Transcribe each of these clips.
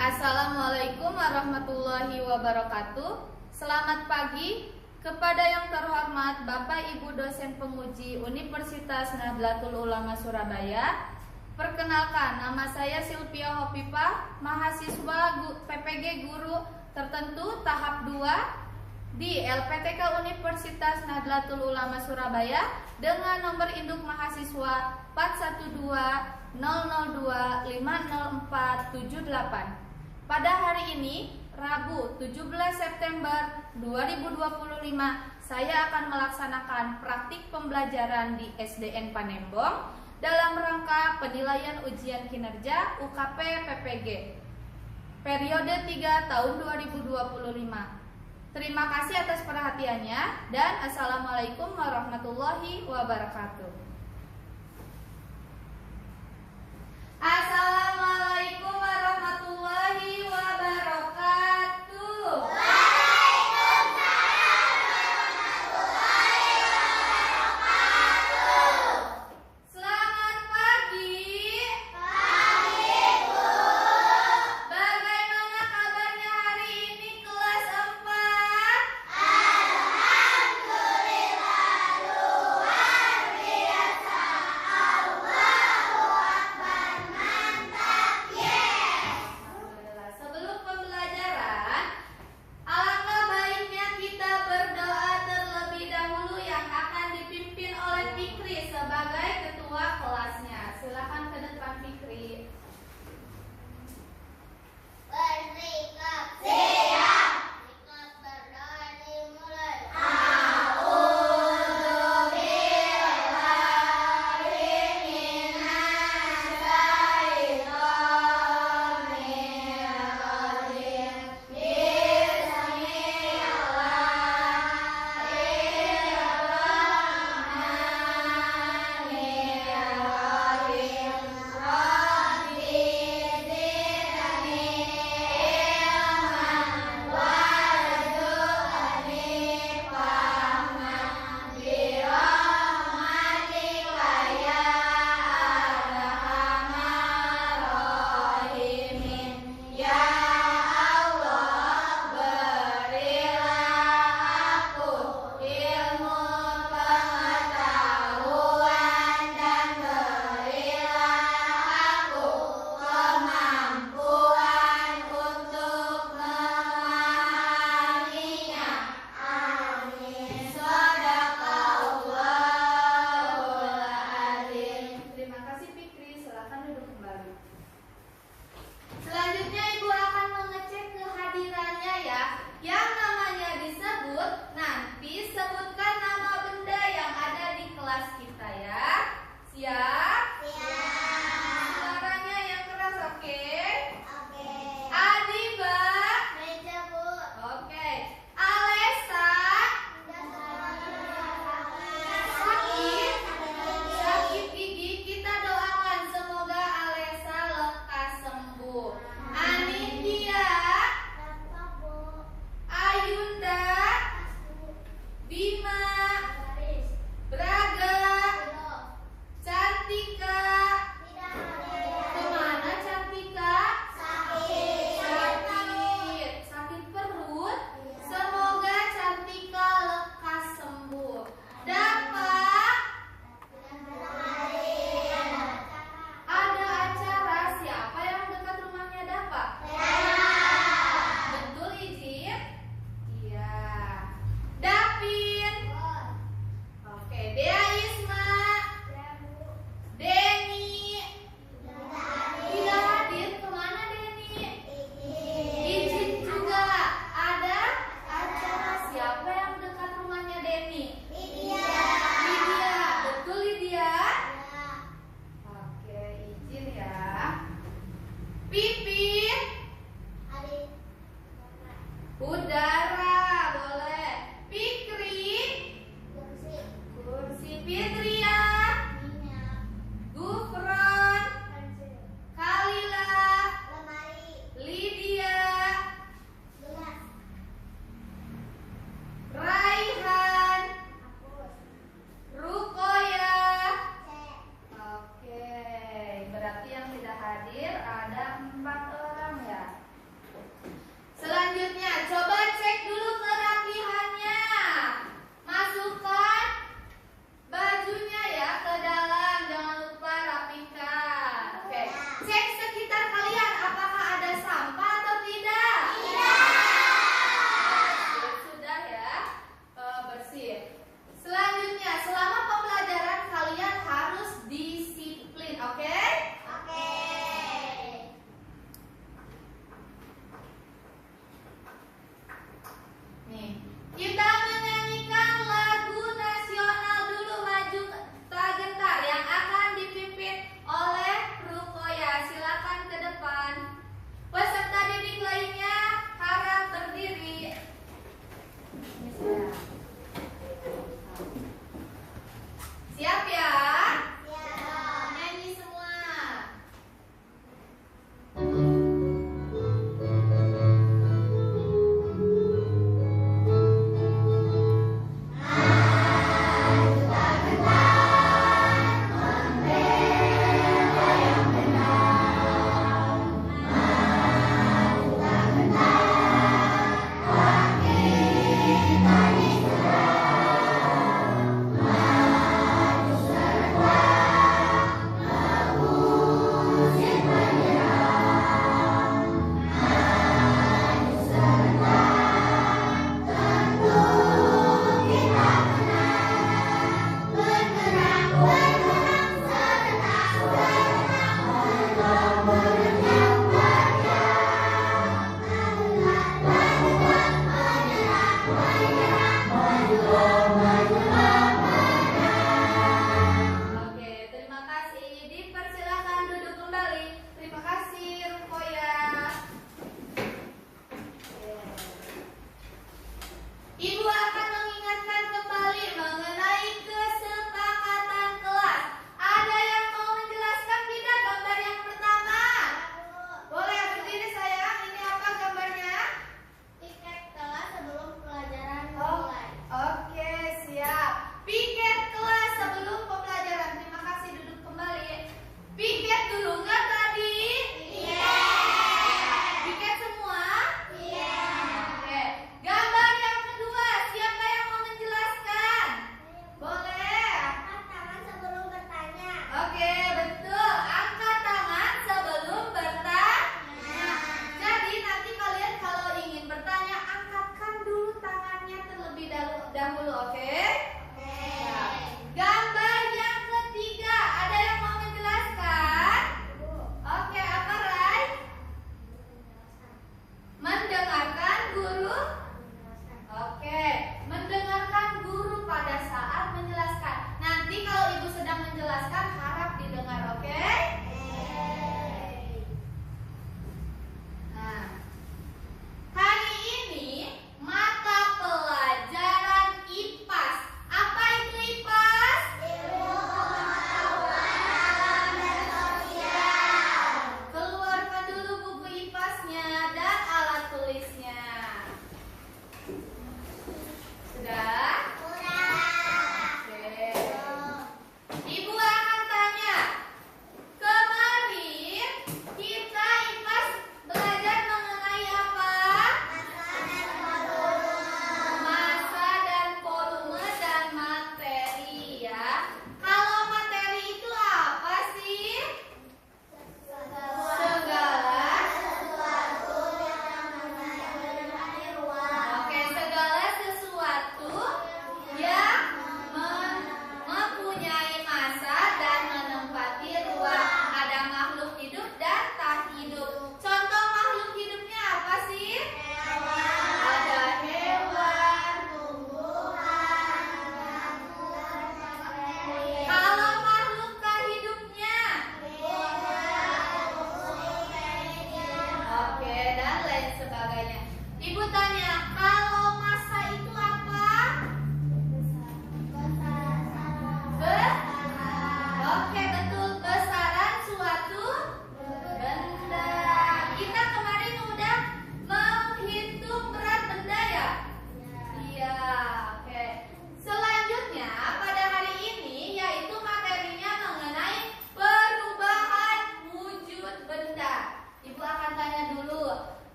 Assalamualaikum warahmatullahi wabarakatuh. Selamat pagi kepada yang terhormat Bapak Ibu dosen penguji Universitas Nahdlatul Ulama Surabaya. Perkenalkan, nama saya Silvia Hopipah, mahasiswa PPG Guru Tertentu tahap 2 di LPTK Universitas Nahdlatul Ulama Surabaya dengan nomor induk mahasiswa 412-002-50478. Pada hari ini, Rabu 17 September 2025, saya akan melaksanakan praktik pembelajaran di SDN Panembong dalam rangka penilaian ujian kinerja UKP PPG periode 3 tahun 2025. Terima kasih atas perhatiannya dan Assalamualaikum warahmatullahi wabarakatuh. Assalamualaikum warahmatullahi wabarakatuh. Waalaikumsalam warahmatullahi wabarakatuh. Selamat pagi. Pagi, Bu. Bagaimana kabarnya hari ini kelas 4? Alhamdulillah luar biasa.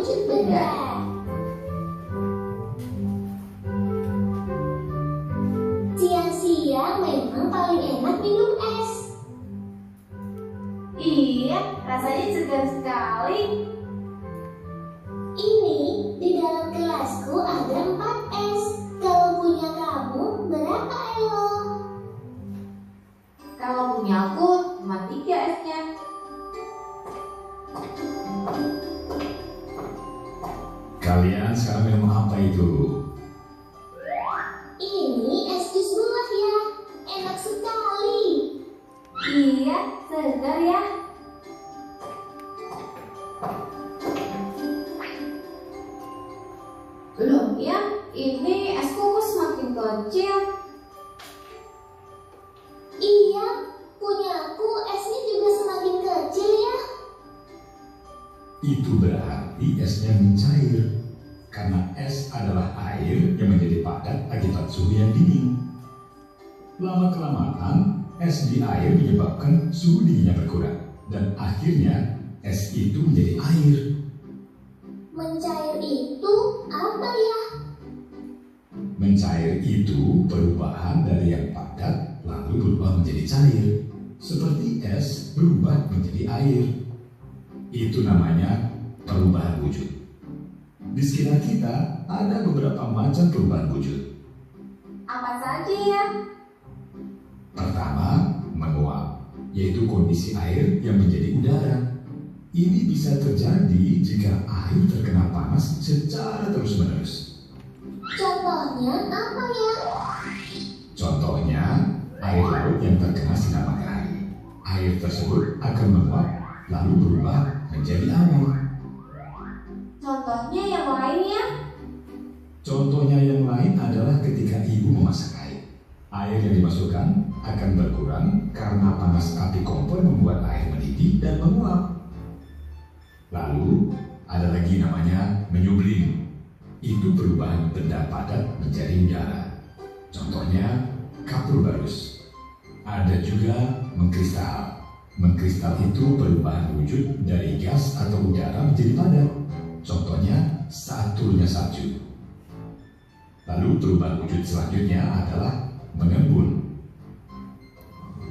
wujud benda. Siang-siang memang paling enak minum es. Iya, rasanya segar sekali. Ini di dalam gelasku ada 4 es. Kalau punya kamu berapa, Elo? Kalau punya aku cuma 3 esnya. Kalian sekarang minum apa itu? Ini es jus buah ya. Enak sekali. Iya, segar ya. Loh ya, ini es kuku semakin kecil. Iya, punyaku esnya juga semakin kecil ya. Itu berarti esnya mencair. Karena es adalah air yang menjadi padat akibat suhu yang dingin. Lama-kelamaan, es di air menyebabkan suhu dinginnya berkurang. Dan akhirnya, es itu menjadi air. Mencair itu apa ya? Mencair itu perubahan dari yang padat lalu berubah menjadi cair. Seperti es berubah menjadi air. Itu namanya perubahan wujud. Di sekitar kita ada beberapa macam perubahan wujud. Apa saja ya? Pertama, menguap, yaitu kondisi air yang menjadi udara. Ini bisa terjadi jika air terkena panas secara terus-menerus. Contohnya apa ya? Contohnya, air laut yang terkena sinar matahari. Air tersebut akan menguap lalu berubah menjadi air. Contohnya yang lainnya? Contohnya yang lain adalah ketika ibu memasak air. Air yang dimasukkan akan berkurang karena panas api kompor membuat air mendidih dan menguap. Lalu, ada lagi namanya menyublim. Itu perubahan benda padat menjadi udara. Contohnya, kapur barus. Ada juga mengkristal. Mengkristal itu perubahan wujud dari gas atau udara menjadi padat. Contohnya, saat turunnya salju. Lalu perubahan wujud selanjutnya adalah mengembun.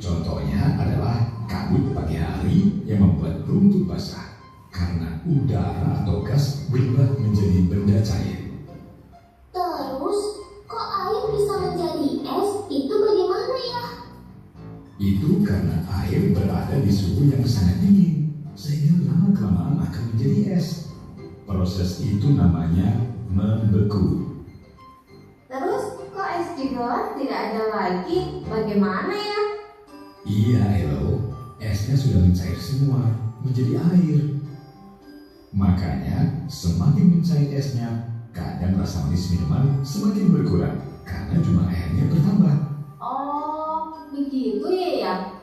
Contohnya adalah kabut pagi hari yang membuat rumput basah karena udara atau gas berubah menjadi benda cair. Terus, kok air bisa menjadi es? Itu bagaimana ya? Itu karena air berada di suhu yang sangat dingin, sehingga lama-kelamaan akan menjadi es. Proses itu namanya membeku. Terus kok es di gelas tidak ada lagi? Bagaimana ya? Iya, Elo, esnya sudah mencair semua, menjadi air. Makanya, semakin mencair esnya, kadang rasa manis minuman semakin berkurang karena jumlah airnya bertambah. Oh, begitu ya?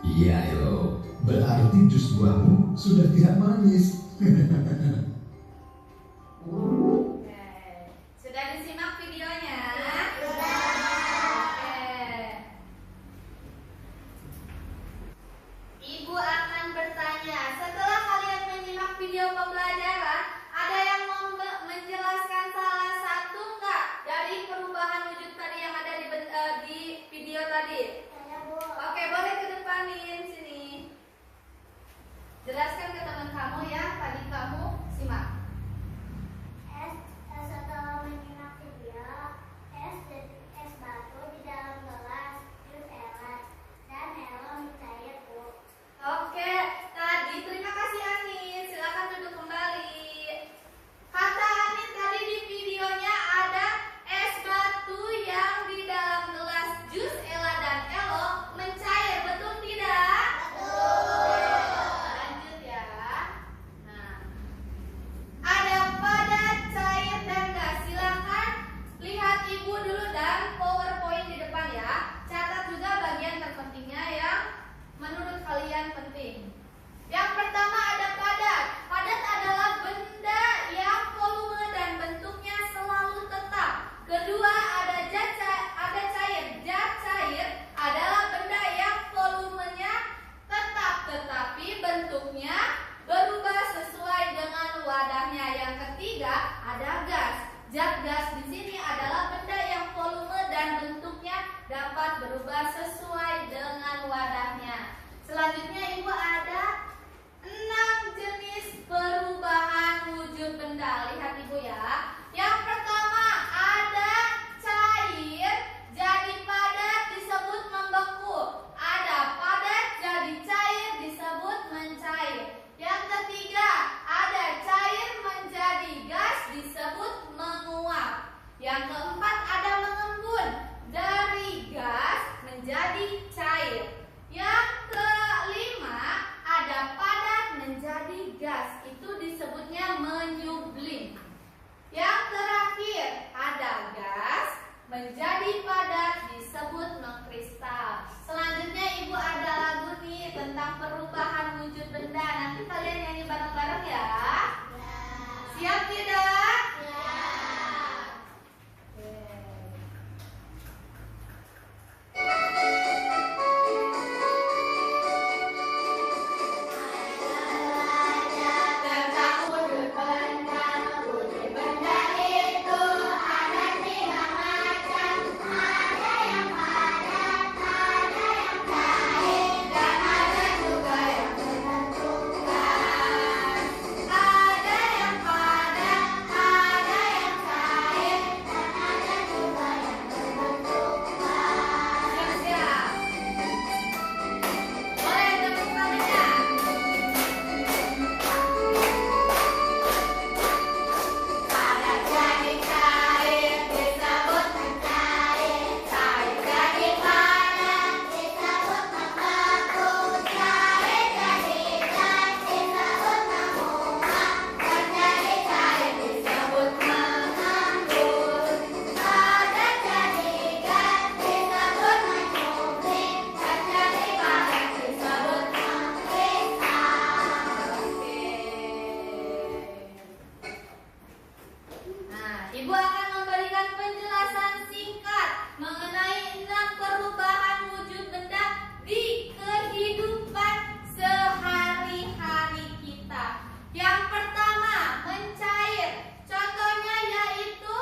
Iya, Elo, berarti jus buahmu sudah tidak manis. Sudah disimak videonya? Ibu akan bertanya, setelah kalian menyimak video pembelajaran, ada yang mau menjelaskan salah satu nggak dari perubahan wujud tadi yang ada di video tadi? Oke, boleh kedepanin sini. Jelaskan ke teman kamu ya, tadi kamu simak. Zat gas di sini adalah benda yang volume dan bentuknya dapat berubah sesuai dengan wadahnya. Selanjutnya Ibu ada 6 jenis perubahan wujud benda. Lihat Ibu ya. Yang pertama ada cair jadi padat disebut membeku. Ada padat jadi cair disebut mencair. Yang ketiga ada cair menjadi gas disebut menguap. Yang keempat ada mengembun dari gas menjadi cair. Yang kelima ada padat menjadi gas, itu disebutnya menyublim. Yang terakhir ada gas menjadi padat disebut mengkristal. Selanjutnya Ibu ada lagu nih tentang perubahan wujud benda. Nanti kalian nyanyi bareng-bareng ya. Siap tidak? Ibu akan memberikan penjelasan singkat mengenai 6 perubahan wujud benda di kehidupan sehari-hari kita. Yang pertama, mencair. Contohnya yaitu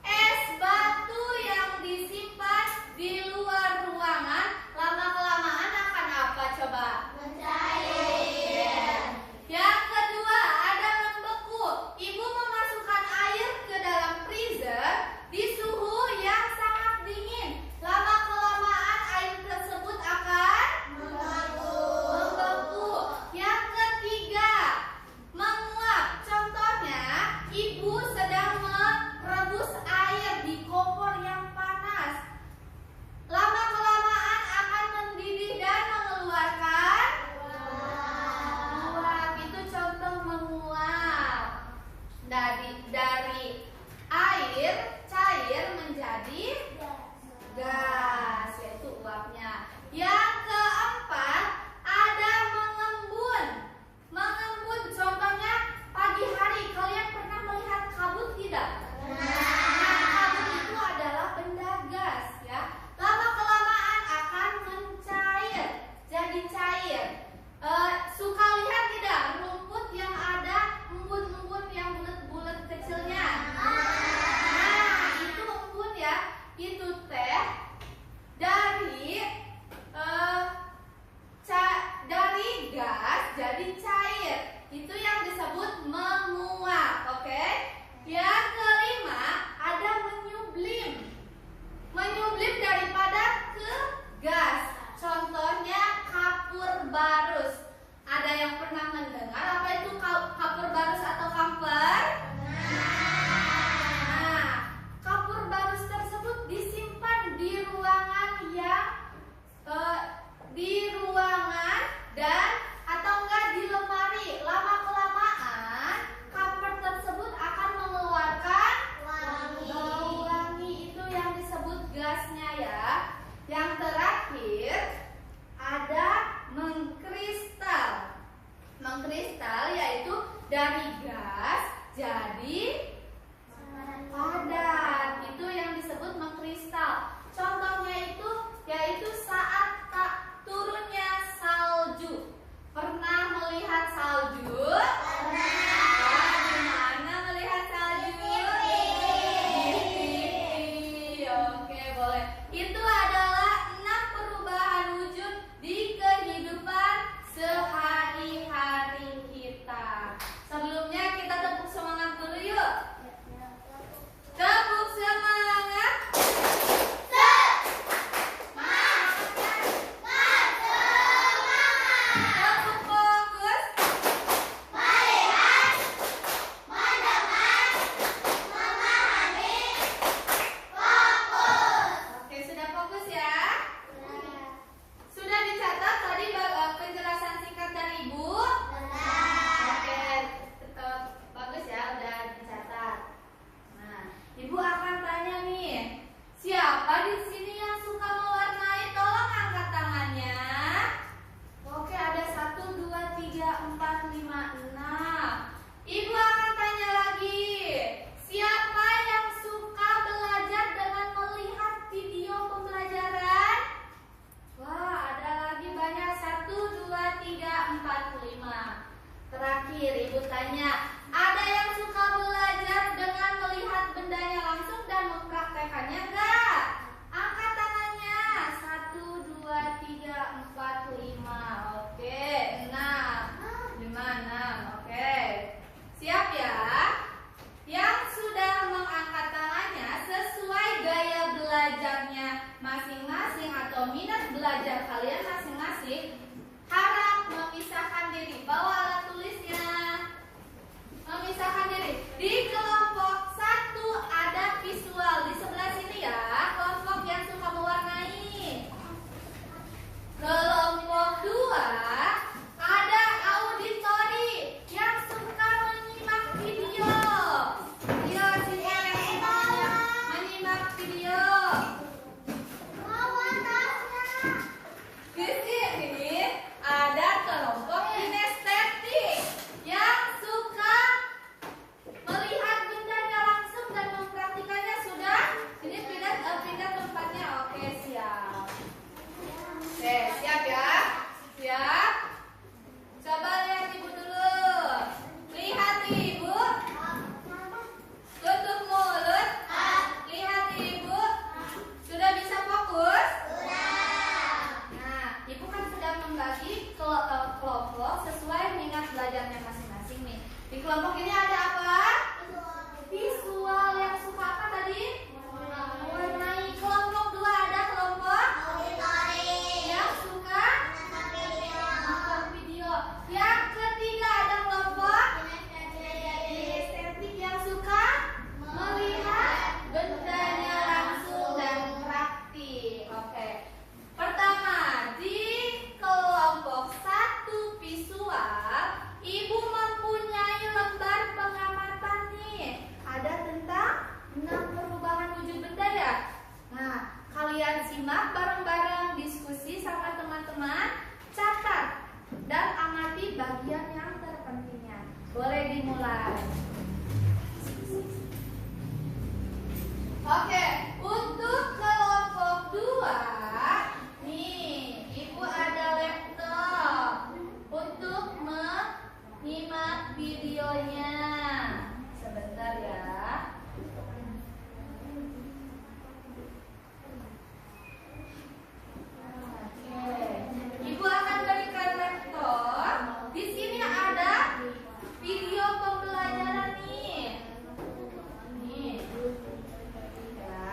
es batu yang disimpan di luar ruangan, lama-kelamaan akan apa coba? Mencair. Yang kedua, ada membeku. Ibu memasukkan air ke dalam freezer di suhu yang sangat dingin. Lama-kelamaan air tersebut akan membeku. Yang ketiga, menguap. Contohnya, ibu sedang merebus air di kompor yang panas. Lama-kelamaan akan mendidih dan mengeluarkan uap. Itu contoh menguap. Dari air cair menjadi gas, yaitu uapnya. Yang keempat ada mengembun. Mengembun contohnya pagi hari. Kalian pernah melihat kabut tidak? Nah, kabut itu adalah benda gas ya. Lama-kelamaan akan mencair, jadi cair. Suka lihat tidak rumput yang ada embun-embun yang bulat-bulat kecilnya? Nah, itu embun ya. Itu teh dari dari gas jadi cair. Itu yang disebut menguap, oke? Yang kelima ada menyublim. Menyublim dari padat ke gas. Contohnya kapur barus. Ada yang pernah mendengar apa itu kapur barus atau kamper? Nah, kapur barus tersebut disimpan di ruangan dan atau enggak di lemari. Lama-kelamaan kamper tersebut akan mengeluarkan bau wangi. Itu yang disebut gasnya ya. Yang terakhir ada mengkristal. Mengkristal yaitu dari gas jadi padat. Itu yang disebut mengkristal. Contohnya itu yaitu saat turunnya salju. Pernah melihat salju? Pernah. Di mana melihat salju? Di kelompok ini ada apa? Visual. Yang suka apa tadi? Mewarnai. Kelompok 2 ada kelompok yang suka nonton video. Yang ketiga ada kelompok estetik yang suka melihat bendanya langsung dan praktik. Oke. Pertama, di kelompok 1 visual, Ibu mempunyai lembar pengamatan nih. Ada tentang 6 perubahan wujud benda ya. Nah, kalian simak bareng-bareng, diskusi sama teman-teman, catat dan amati bagian yang terpentingnya. Boleh dimulai. Oke, untuk kelompok 2, nih, Ibu ada laptop untuk menyimak videonya. Sebentar ya. Oke, Ibu akan berikan laptop. Di sini ada video pembelajaran nih. Nih. Ya.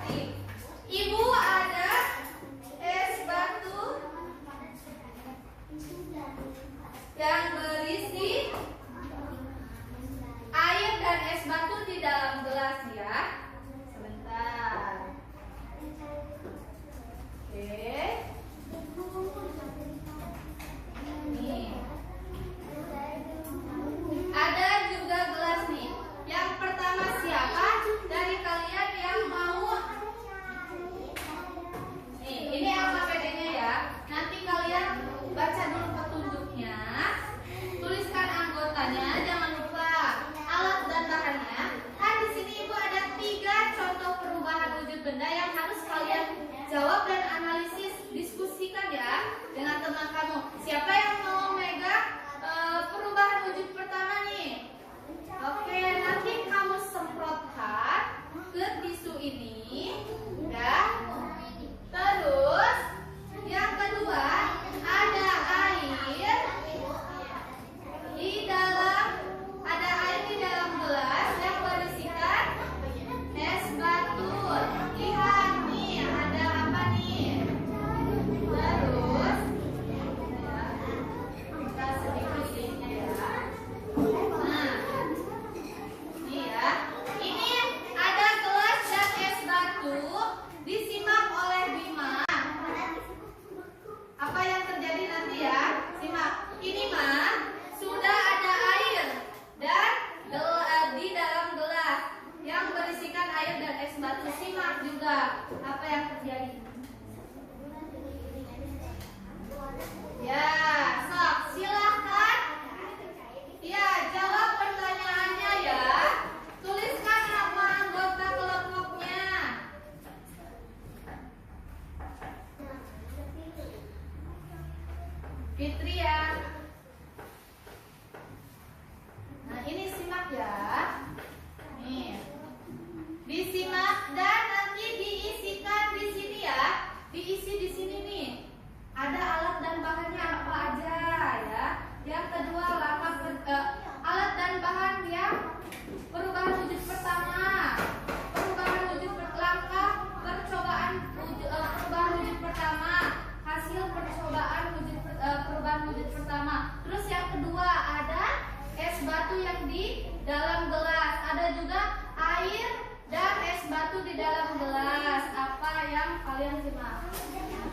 Nih, Ibu ada es batu yang berisi air dan es batu di dalam gelas ya. Sebentar. Oke. Nih. Ada juga gelas nih. Yang pertama siapa dari kalian yang mau? Nih, ini APD-nya ya. Nanti kalian baca dulu petunjuknya. Tuliskan anggotanya, jangan lupa alat dan bahannya. Kan di sini Ibu ada 3 contoh perubahan wujud benda yang harus kalian jawab dan analisis, diskusikan ya dengan teman kamu. Siapa yang mau megang perubahan wujud pertama nih? Oke, nanti kamu semprotkan ke tisu ini, ya. Terus yang kedua ada air di dalam gelas yang berisikan es batu. Lihat nih, ada apa nih? Terus kita sedikit ini ya. Nah, nih ya. Ini ada gelas dan es batu disimak oleh Bima. Apa yang terjadi nanti ya? Simak. Ini mah sudah ada air dan di dalam gelas yang berisikan air dan es batu. Simak juga apa yang terjadi. Ya, sok silakan. Ya, jawab pertanyaannya ya. Tuliskan nama anggota kelompoknya. Fitri ya. Nah, ini simak ya. Nih. Disimak dan nanti diisikan di sini ya. Diisi di sini nih. Ada alat dan bahannya apa aja ya. Yang kedua alat dan bahan yang perubahan wujud pertama. Perubahan wujud langkah percobaan perubahan wujud pertama. Hasil percobaan perubahan wujud pertama. Terus yang kedua ada es batu yang di dalam gelas. Ada juga air dan es batu di dalam gelas. Apa yang kalian simak?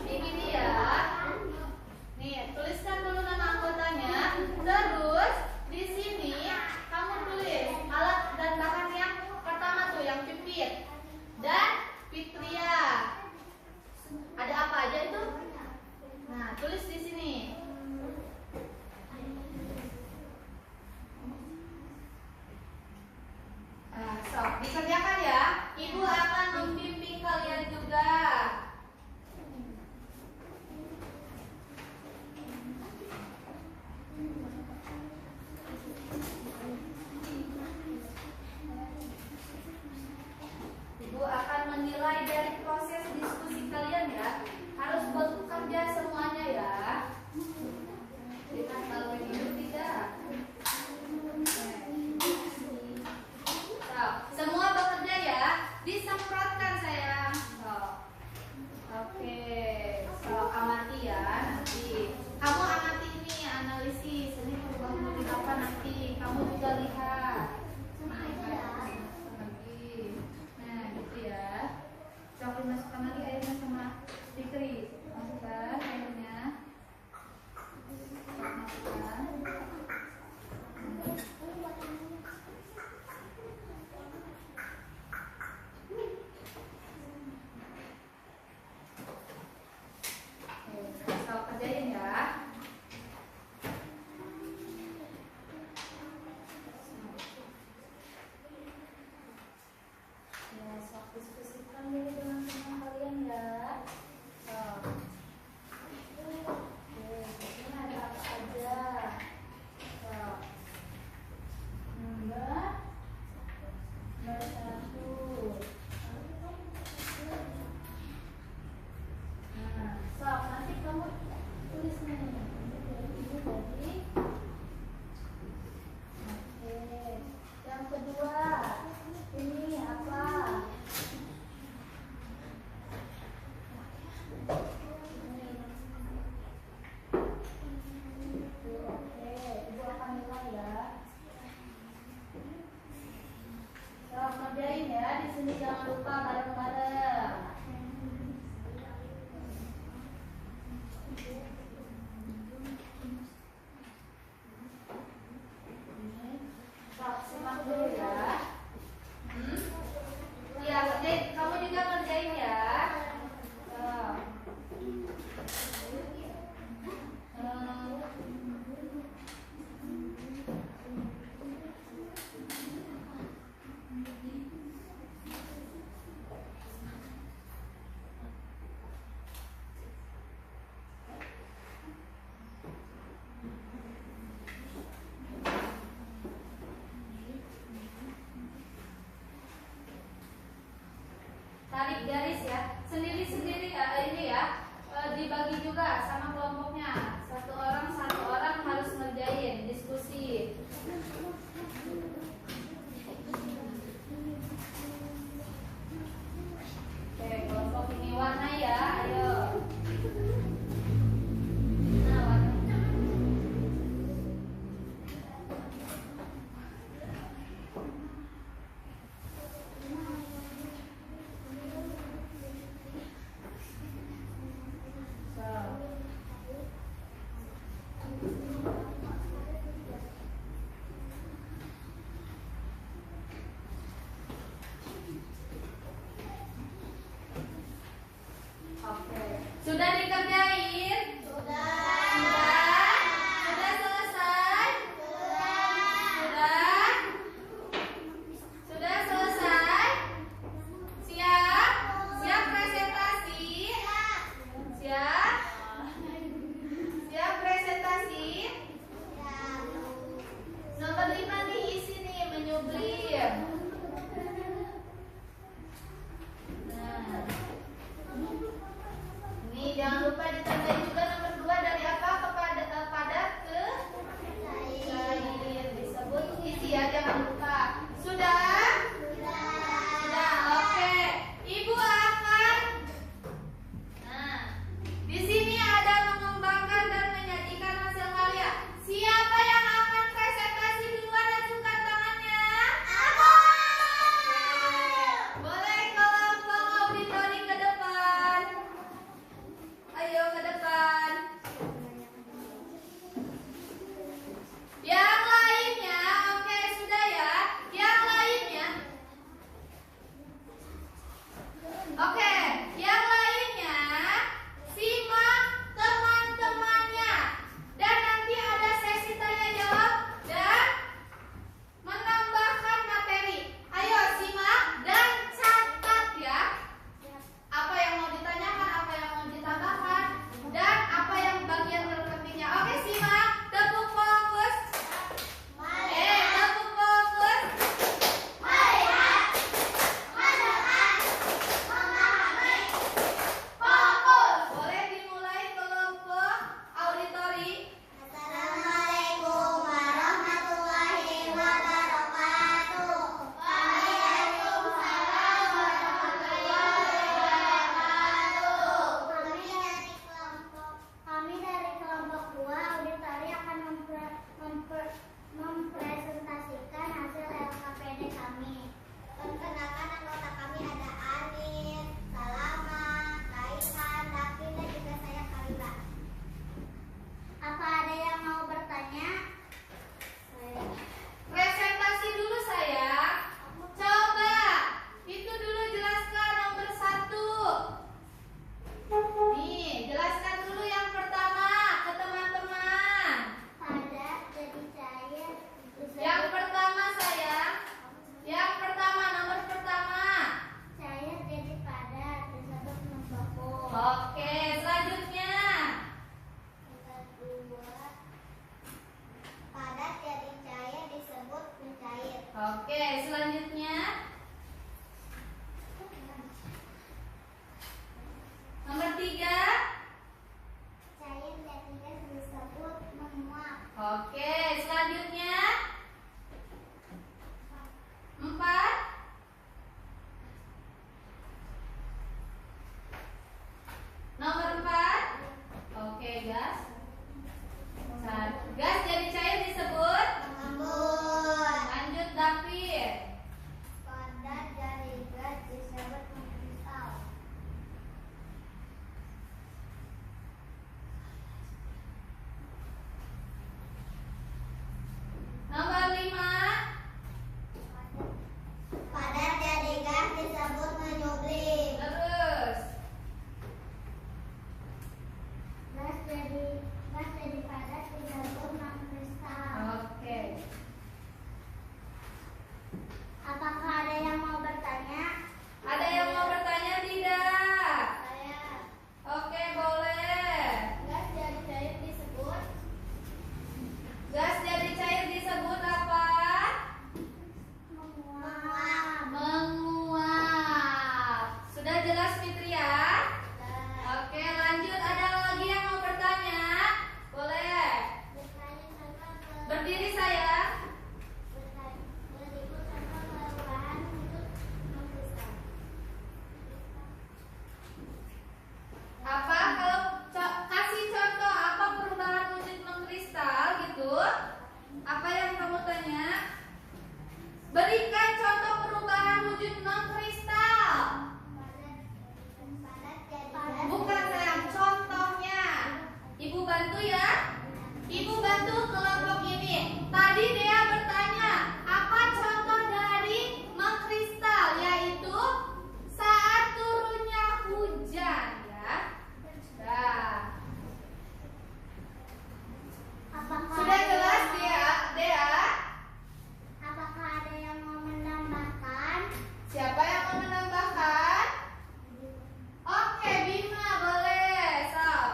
Ini ya. Nih, tuliskan dulu nama anggotanya. Terus di sini kamu tulis alat dan bahan yang pertama tuh yang Pipit dan Fitria. Ada apa aja itu? Nah, tulis di sini. Nah, sok dikerjakan ya. Ibu akan membimbing kalian juga. Ibu akan menilai dari proses diskusi kalian ya. Harus bekerja semuanya ya. Dengan kalau itu tidak. Semua bekerja ya. Disemprotkan sayang. Oke. So, amati ya nanti. Kamu amati ini analisis. Ini perubahan wujud apa nanti. Kamu juga lihat. Nah, gitu ya. Coba masukkan lagi airnya sama Fitri. Masukkan airnya. Masukkan. So, sendiri-sendiri ya, ini ya, dibagi juga sama kelompoknya. Satu orang harus ngerjain diskusi. Oke, kelompok ini warna ya, ayo. Nah, warnanya. Oke, sudah dikerjain? Sudah selesai? Sudah selesai? Siap? Siap presentasi? Siap? Siap presentasi? Nomor 5 diisi nih, menyublim. Nah, ini jangan lupa ditandai juga nomor 2 dari apa kepada padat ke cair. Disebut isi ya, jangan lupa. Sudah? Sudah, oke. Ibu akan. Nah, di sini ada mengembangkan dan menyajikan hasil karya. Siapa yang akan presentasi duluan, ajukan tangannya? Boleh kelompok auditori ke depan. Ayo ke depan. Yang lainnya, oke sudah ya. Yang lainnya, oke. Yang lainnya, simak teman-temannya. Dan nanti ada sesi tanya jawab dan menambahkan materi. Ayo simak dan catat ya. Apa yang mau ditanyakan, apa yang mau ditambahkan, dan apa yang bagian terpentingnya. Oke, simak. Tepuk fokus. Tepuk fokus. Fokus. Boleh dimulai kelompok auditori. Assalamualaikum warahmatullahi wabarakatuh. Waalaikumsalam warahmatullahi wabarakatuh. Kami dari kelompok 2 auditori akan mempresentasikan hasil LKPD kami. Perkenalkan anggota kami ada Anis, Salama, Kaihan, David, dan juga saya Kalila. Apa ada yang mau bertanya? Presentasi dulu sayang. Coba itu dulu jelaskan nomor 1. Nih, jelaskan dulu yang pertama ke teman-teman. Padat jadi cair. Yang pertama sayang. Yang pertama, nomor pertama. Cair jadi padat disebut membeku. Oke, selanjutnya. Yang kedua, padat jadi cair disebut mencair. Oke, selanjutnya. Nomor 3. Cair jadi gas disebut menguap. Oke, selanjutnya. 4. Nomor Jelas Fitria? Oke, lanjut. Ada lagi yang mau bertanya? Boleh. Berdiri sayang. Apa kalau kasih contoh apa perubahan wujud mengkristal gitu? Apa yang kamu tanya? Berikan contoh perubahan wujud mengkristal. Bukan sayang, contohnya. Ibu bantu ya. Ibu bantu kelompok ini. Tadi Dea bertanya, apa contoh dari mengkristal? Yaitu saat turunnya hujan ya. Nah. Sudah jelas Dea? Apakah ada yang mau menambahkan? Siapa yang mau menambahkan? Oke, Bima boleh. Sok.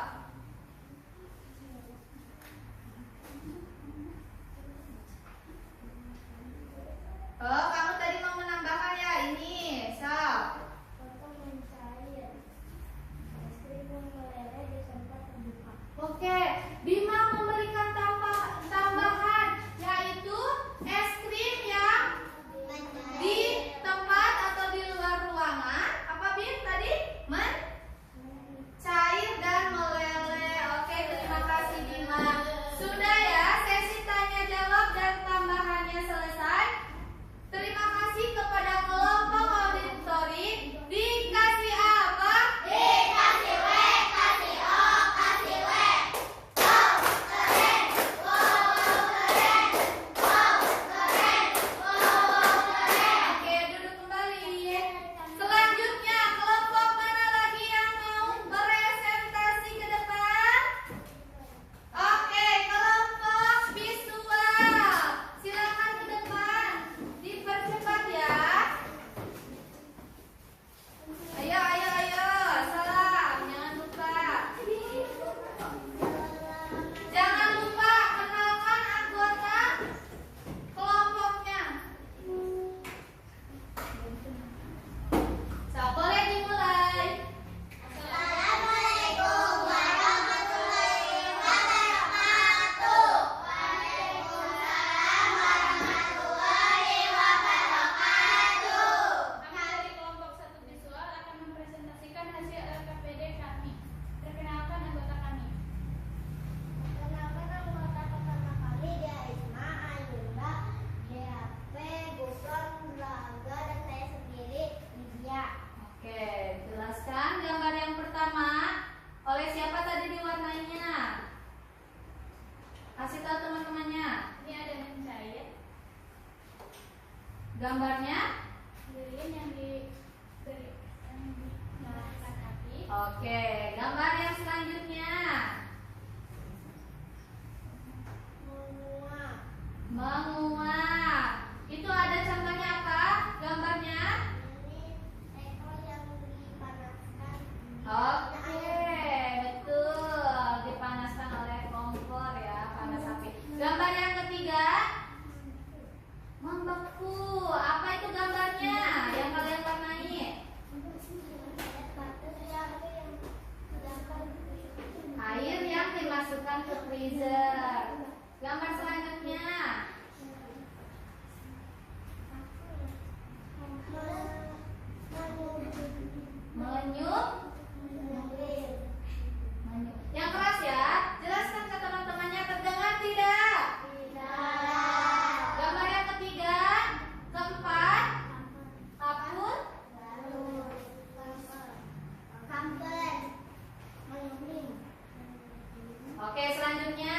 Oh, kamu tadi mau menambahkan ya ini. Sok. Oke, Bima memberikan tambahan yaitu es krim yang di tempat atau di luar ruangan. Apa Bim tadi? Mencair dan meleleh. Oke, terima kasih Bima. Sudah ya, sesi tanya jawab dan tambahannya selesai. Terima kasih kepada kelompok auditori. Dikasih apa? Dikasih W, kasih O, kasih W. Wow, keren. Wow, keren. Wow, keren. Wow, keren. Oke, duduk kembali. Selanjutnya, kelompok mana lagi yang mau presentasi ke depan? Oke, kelompok visual. Silakan ke depan. Dipercepat ya. Ayo. Salam, jangan lupa. Jangan lupa kenalkan anggota kelompoknya. Boleh dimulai. Assalamualaikum warahmatullahi wabarakatuh. Waalaikumsalam warahmatullahi wabarakatuh. Kami dari kelompok 1 visual akan mempresentasikan hasil LKPD kami. Perkenalkan anggota kami. Perkenalkan anggota pertama kami, dia Isma, Ayunda, DHP, Gufron, Raga, dan saya sendiri, Lydia. Oke, jelaskan gambar yang pertama. Oleh siapa tadi diwarnainya? Kasih tahu teman-temannya. Ini ada mencair, Gambarnya? lilin yang dinyalakan api, Oke, gambar yang selanjutnya. Menguap. Itu ada contohnya apa? Gambarnya? Ini teko yang dipanaskan. Oke, betul. Dipanaskan oleh kompor ya, panas api. Gambar yang ketiga? Membeku. Apa itu gambarnya yang kalian warnai? Air yang dimasukkan ke freezer. Gambar selanjutnya. Menyup. Yang keras ya. Jelaskan ke teman-temannya, terdengar tidak? Gambar yang ketiga, keempat, kapur. Oke, selanjutnya.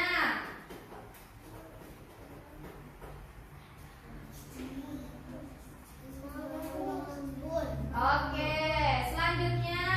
Oke, selanjutnya.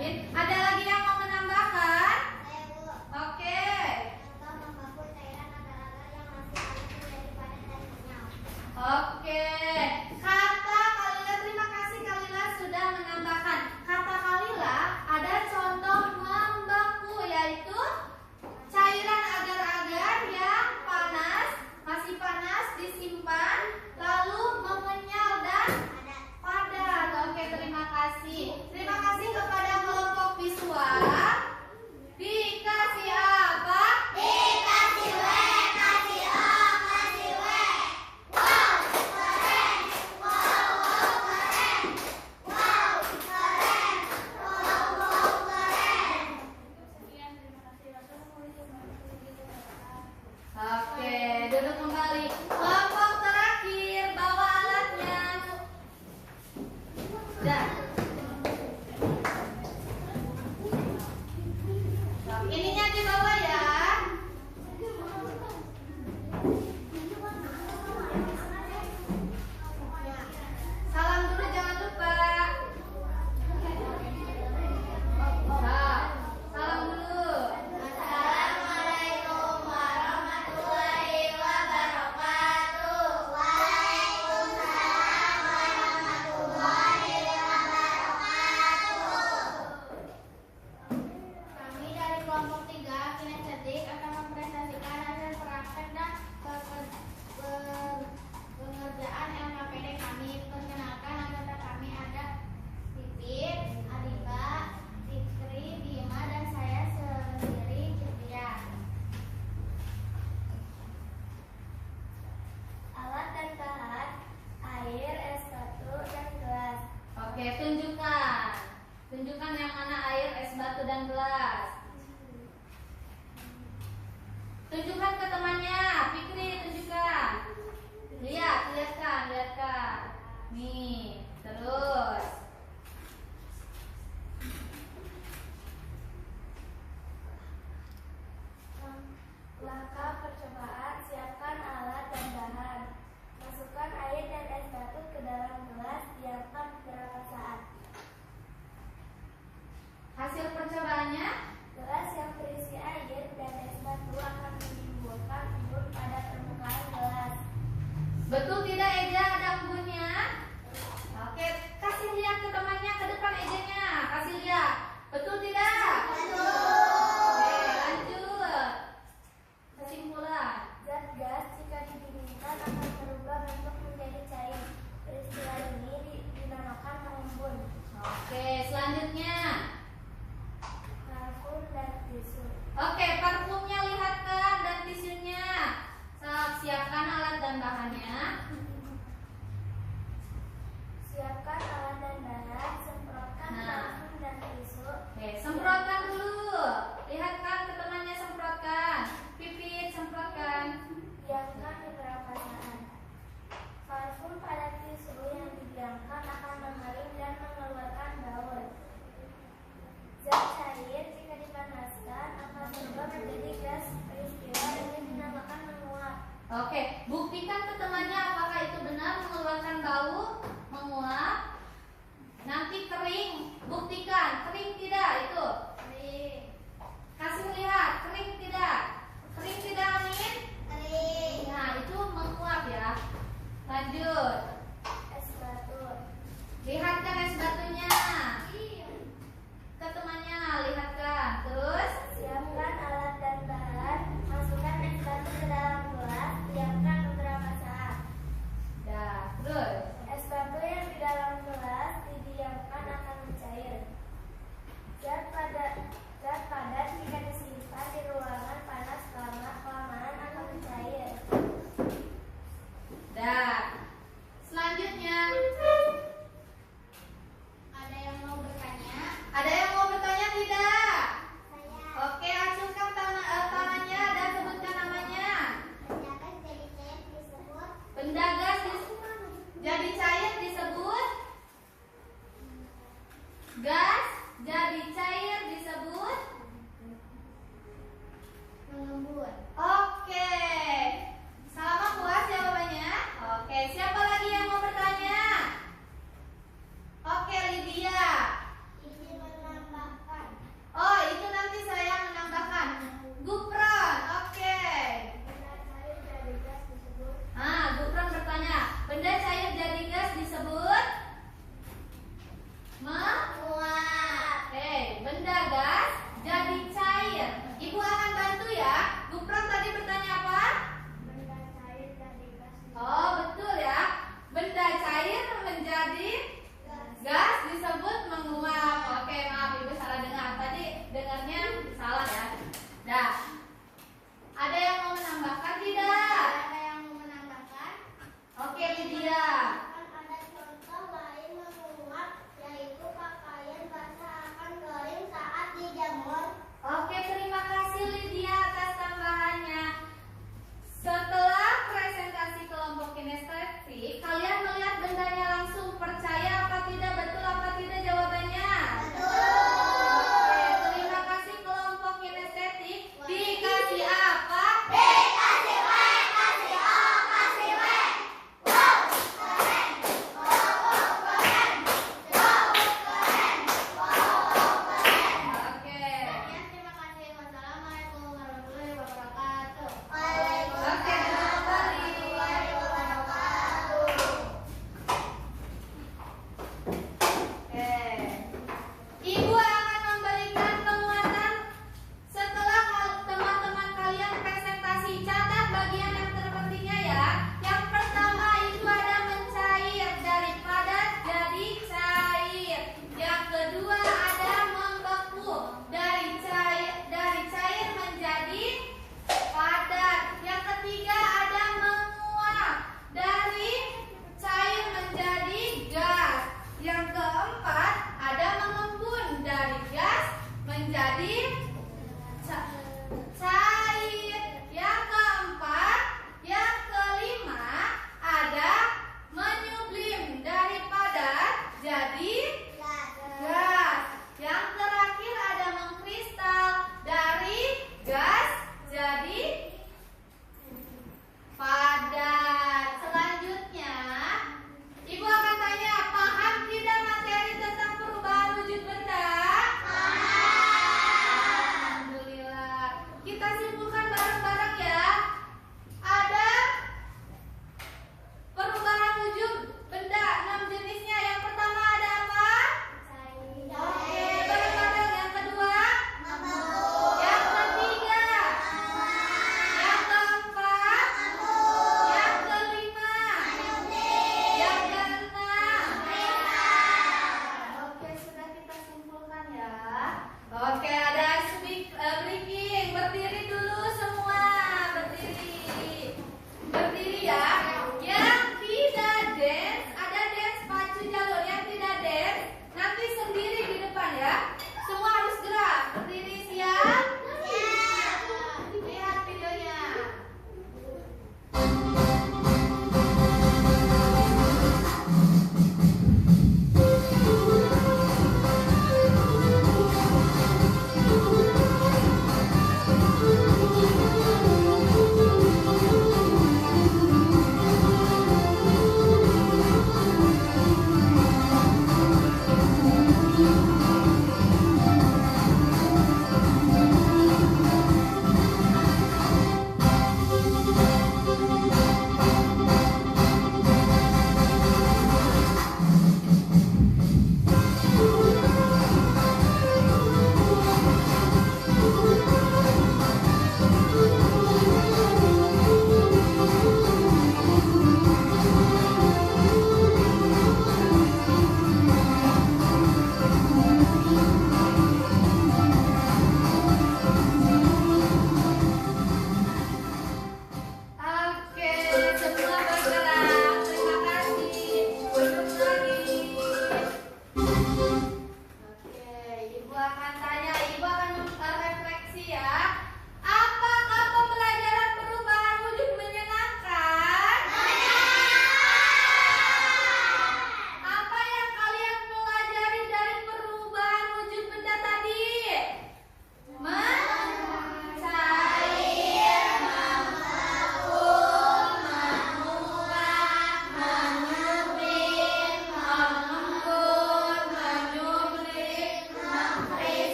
David. Ada lagi yang mau menambahkan? Saya Bu. Oke. Contoh membaku cairan agar-agar yang masih panas menjadi padat dan kenyal. Oke. Kata Kalila, terima kasih Kalila sudah menambahkan. Kata Kalila ada contoh membeku, yaitu cairan agar-agar yang panas, masih panas disimpan, lalu mengenyal dan padat. Oke, terima kasih. Terima kasih kepada kelompok visual. Dikasih apa? Dikasih W, kasih O, kasih W. Wow, keren. Wow, keren. Wow, keren. Wow, keren. Sekian, terima kasih. Wassalamualaikum warahmatullahi wabarakatuh. Oke, duduk kembali. Kelompok terakhir, bawa alatnya. Dah. Ininya dibawa ya. Salam dulu, jangan lupa. Salam dulu. Assalamualaikum warahmatullahi wabarakatuh. Waalaikumsalam warahmatullahi wabarakatuh. Kami dari kelompok 3 kinestetik akan mempresentasikan hasil praktek dan pengerjaan LKPD kami. Perkenalkan anggota kami ada Pipit, Adiba, Fikri, Bima, dan saya sendiri Cipia. Alat dan bahan: air, es batu, dan gelas. Oke, tunjukkan. Tunjukkan yang mana air, es batu, dan gelas. Tunjukkan ke temannya. Fikri, tunjukkan. Lihatkan. Nih, terus. Langkah percobaan: siapkan alat dan bahan. Masukkan air dan es batu ke dalam gelas, diamkan beberapa saat. Hasil percobaannya? Gelas yang berisi air dan es batu akan menimbulkan embun pada permukaan gelas. Betul tidak, Eja, ada embunnya? Oke, kasih lihat ke temannya, ke depan Ejanya. Kasih lihat. Betul tidak? Oke, lanjut. Kesimpulan. Zat gas jika didinginkan akan berubah bentuk menjadi cair. Peristiwa ini dinamakan mengembun. Oke, selanjutnya. Parfum dan tisu. Oke, parfumnya lihatkan dan tisunya. Siapkan alat dan bahannya. Siapkan alat dan bahan, semprotkan Nah. parfum dan tisu. Oke, semprotkan dulu. Lihatkan ke temannya, semprotkan. Pipit, semprotkan. Diamkan beberapa saat. Parfum pada tisu yang didiamkan akan mengering dan mengeluarkan bau. Zat cair jika dipanaskan akan berubah menjadi gas. Peristiwa ini dinamakan menguap. Oke, buktikan ke temannya apakah itu benar mengeluarkan bau, menguap. Nanti kering, buktikan kering tidak itu. Kering. Kasih lihat, kering tidak? Kering tidak, Amin? Kering. Nah, itu menguap ya. Lanjut. Es batu. Lihatkan es batunya. Ke temannya, lihatkan. Terus, Siapkan alat dan bahan. Masukkan es batu ke dalam gelas. Diamkan beberapa saat. dah, terus. Es batu yang di dalam gelas didiamkan akan mencair. Zat padat jika disimpan di ruangan panas kelamaan akan mencair. Dah. Selanjutnya, Ada yang mau bertanya? ada yang mau bertanya tidak? Saya Oke, acungkan tangannya dan sebutkan namanya. mendapat jadi cair disebut Benda gas jadi cair disebut gas, jadi cair disebut mengembun. oke. Sama puas jawabannya? Oke, siapa lagi yang mau bertanya? Oke, Lydia. Izin menambahkan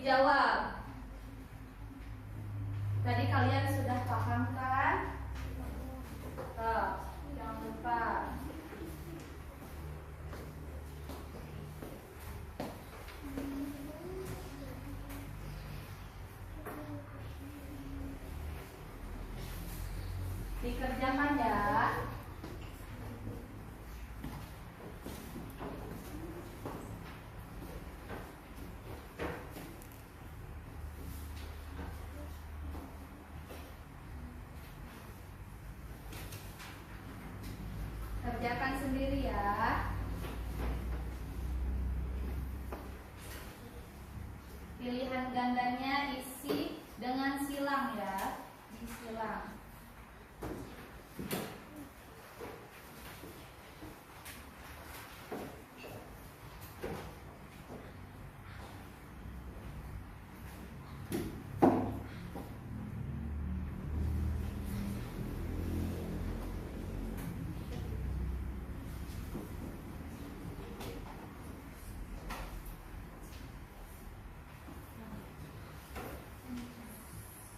Dijawab. Tadi kalian sudah paham kan? Tuh, jangan lupa. Dikerjakan ya. Kerjakan sendiri ya. Pilihan gandanya isi dengan silang ya. Disilang.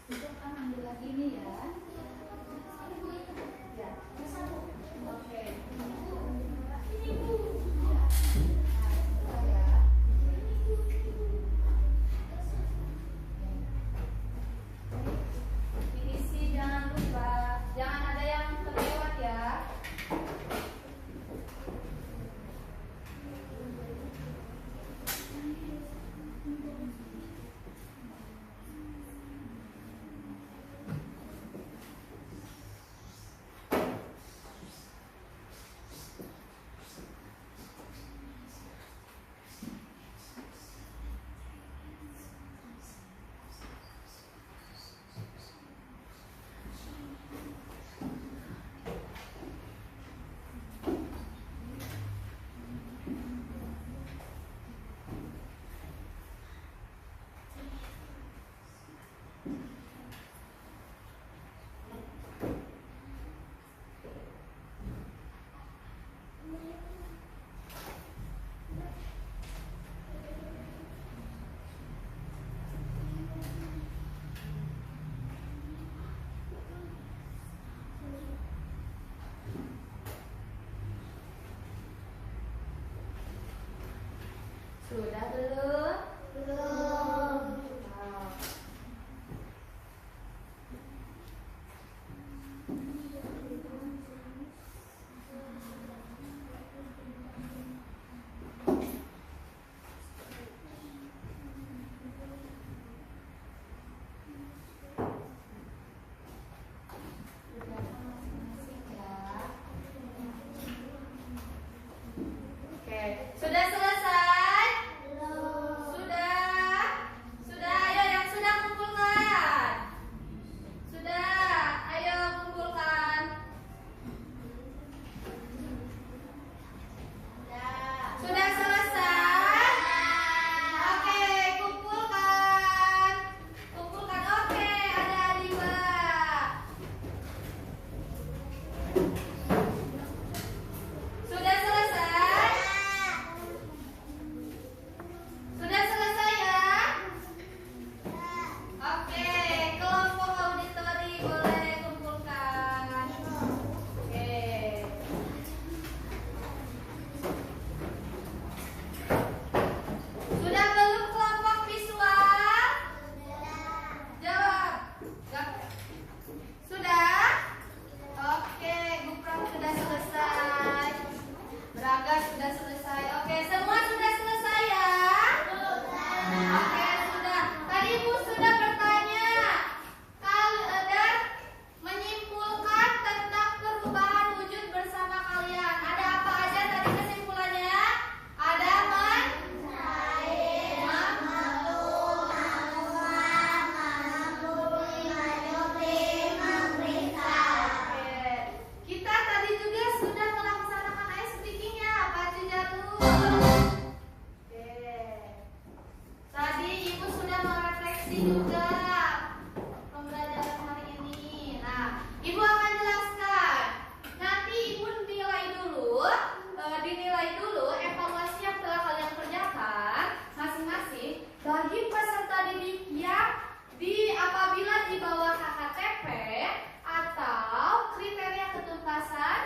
Itu kan ambil lagi nih ya. Ya. Oke. Diisi, jangan lupa. Jangan ada yang terlewat ya. masak?